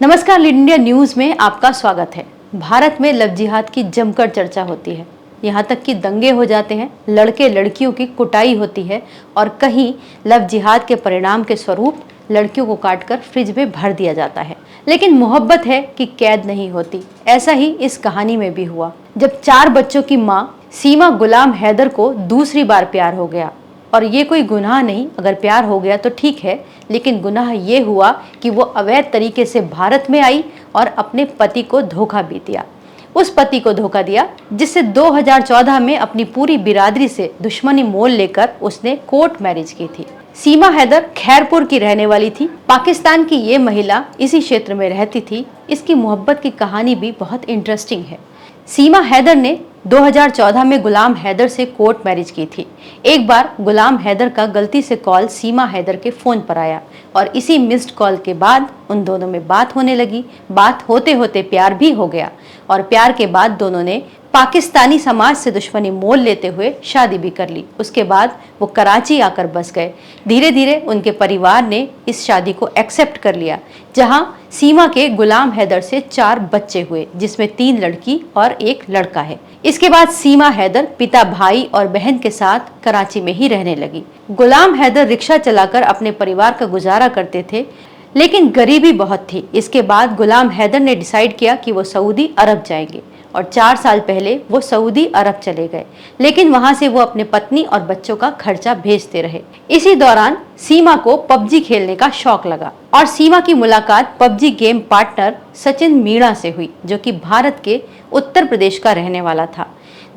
नमस्कार, lead India news में आपका स्वागत है। भारत में लव जिहाद की जमकर चर्चा होती है। यहाँ तक कि दंगे हो जाते हैं, लड़के लड़कियों की कुटाई होती है और कहीं लव जिहाद के परिणाम के स्वरूप लड़कियों को काटकर फ्रिज में भर दिया जाता है। लेकिन मोहब्बत है कि कैद नहीं होती। ऐसा ही इस कहानी में भी हुआ, जब 4 बच्चों की माँ सीमा गुलाम हैदर को दूसरी बार प्यार हो गया। और ये कोई गुनाह नहीं, अगर प्यार हो गया तो ठीक है, लेकिन गुनाह ये हुआ कि वो अवैध तरीके से भारत में आई और अपने पति को धोखा भी दिया। उस पति को धोखा दिया जिससे 2014 में अपनी पूरी बिरादरी से दुश्मनी मोल लेकर उसने कोर्ट मैरिज की थी। सीमा हैदर खैरपुर की रहने वाली थी। पाकिस्तान की ये महिला इसी क्षेत्र में रहती थी। इसकी मोहब्बत की कहानी भी बहुत इंटरेस्टिंग है। सीमा हैदर ने 2014 में गुलाम हैदर से कोर्ट मैरिज की थी। एक बार गुलाम हैदर का गलती से कॉल सीमा हैदर के फोन पर आया और इसी मिस्ड कॉल के बाद उन दोनों में बात होने लगी। बात होते होते प्यार भी हो गया और प्यार के बाद दोनों ने पाकिस्तानी समाज से दुश्मनी मोल लेते हुए शादी भी कर ली। उसके बाद वो कराची आकर बस गए। धीरे धीरे उनके परिवार ने इस शादी को एक्सेप्ट कर लिया, जहां सीमा के गुलाम हैदर से 4 बच्चे हुए, जिसमें 3 लड़की और 1 लड़का है। इसके बाद सीमा हैदर पिता, भाई और बहन के साथ कराची में ही रहने लगी। गुलाम हैदर रिक्शा चलाकर अपने परिवार का गुजारा करते थे, लेकिन गरीबी बहुत थी। इसके बाद गुलाम हैदर ने डिसाइड किया कि वो सऊदी अरब जाएंगे और 4 साल पहले वो सऊदी अरब चले गए, लेकिन वहां से वो अपने पत्नी और बच्चों का खर्चा भेजते रहे। इसी दौरान सीमा को पबजी खेलने का शौक लगा और सीमा की मुलाकात PUBG game partner Sachin Meena से हुई, जो कि भारत के उत्तर प्रदेश का रहने वाला था।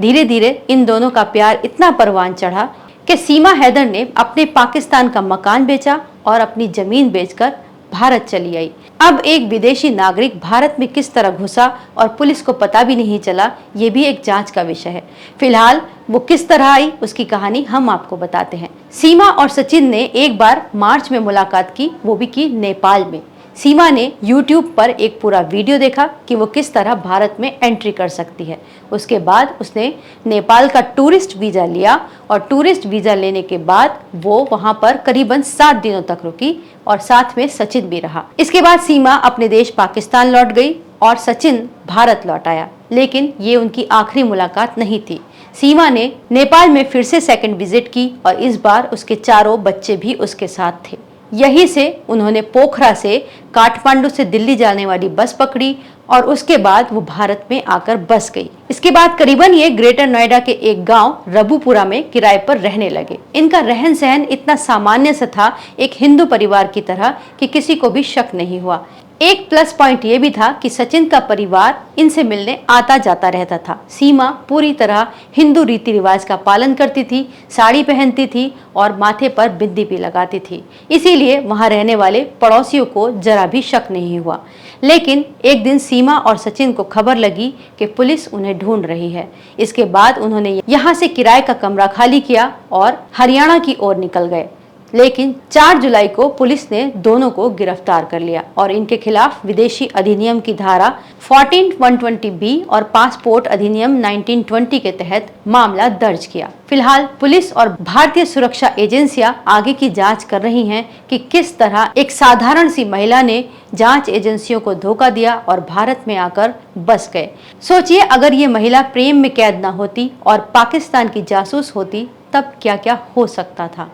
धीरे धीरे इन दोनों का प्यार इतना परवान चढ़ा कि सीमा हैदर ने अपने पाकिस्तान का मकान बेचा और अपनी जमीन बेचकर भारत चली आई। अब एक विदेशी नागरिक भारत में किस तरह घुसा और पुलिस को पता भी नहीं चला, ये भी एक जांच का विषय है। फिलहाल वो किस तरह आई, उसकी कहानी हम आपको बताते हैं। सीमा और सचिन ने एक बार मार्च में मुलाकात की, वो भी की नेपाल में। सीमा ने YouTube पर एक पूरा वीडियो देखा कि वो किस तरह भारत में एंट्री कर सकती है। उसके बाद उसने नेपाल का टूरिस्ट वीजा लिया और टूरिस्ट वीजा लेने के बाद वो वहां पर करीबन 7 दिनों तक रुकी और साथ में सचिन भी रहा। इसके बाद सीमा अपने देश पाकिस्तान लौट गई और सचिन भारत लौट आया, लेकिन ये उनकी आखिरी मुलाकात नहीं थी। सीमा ने नेपाल में फिर से सेकंड विजिट की और इस बार उसके 4 बच्चे भी उसके साथ थे। यहीं से उन्होंने पोखरा से काठमांडू से दिल्ली जाने वाली बस पकड़ी और उसके बाद वो भारत में आकर बस गई। इसके बाद करीबन ये ग्रेटर नोएडा के एक गांव रबुपुरा में किराए पर रहने लगे। इनका रहन सहन इतना सामान्य सा था, एक हिंदू परिवार की तरह, कि किसी को भी शक नहीं हुआ। एक प्लस पॉइंट ये भी था कि सचिन का परिवार इनसे मिलने आता जाता रहता था। सीमा पूरी तरह हिंदू रीति रिवाज का पालन करती थी, साड़ी पहनती थी और माथे पर बिंदी भी लगाती थी। इसीलिए वहां रहने वाले पड़ोसियों को जरा भी शक नहीं हुआ। लेकिन एक दिन सीमा और सचिन को खबर लगी कि पुलिस उन्हें ढूंढ रही है। इसके बाद उन्होंने यहाँ से किराए का कमरा खाली किया और हरियाणा की ओर निकल गए। लेकिन 4 जुलाई को पुलिस ने दोनों को गिरफ्तार कर लिया और इनके खिलाफ विदेशी अधिनियम की धारा 14(120)B और पासपोर्ट अधिनियम 1920 के तहत मामला दर्ज किया। फिलहाल पुलिस और भारतीय सुरक्षा एजेंसियां आगे की जांच कर रही हैं कि किस तरह एक साधारण सी महिला ने जांच एजेंसियों को धोखा दिया और भारत में आकर बस गए। सोचिए, अगर ये महिला प्रेम में कैद न होती और पाकिस्तान की जासूस होती, तब क्या क्या हो सकता था।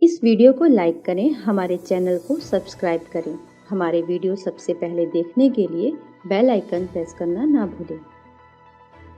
इस वीडियो को लाइक करें, हमारे चैनल को सब्सक्राइब करें। हमारे वीडियो सबसे पहले देखने के लिए बेल आइकन प्रेस करना ना भूलें।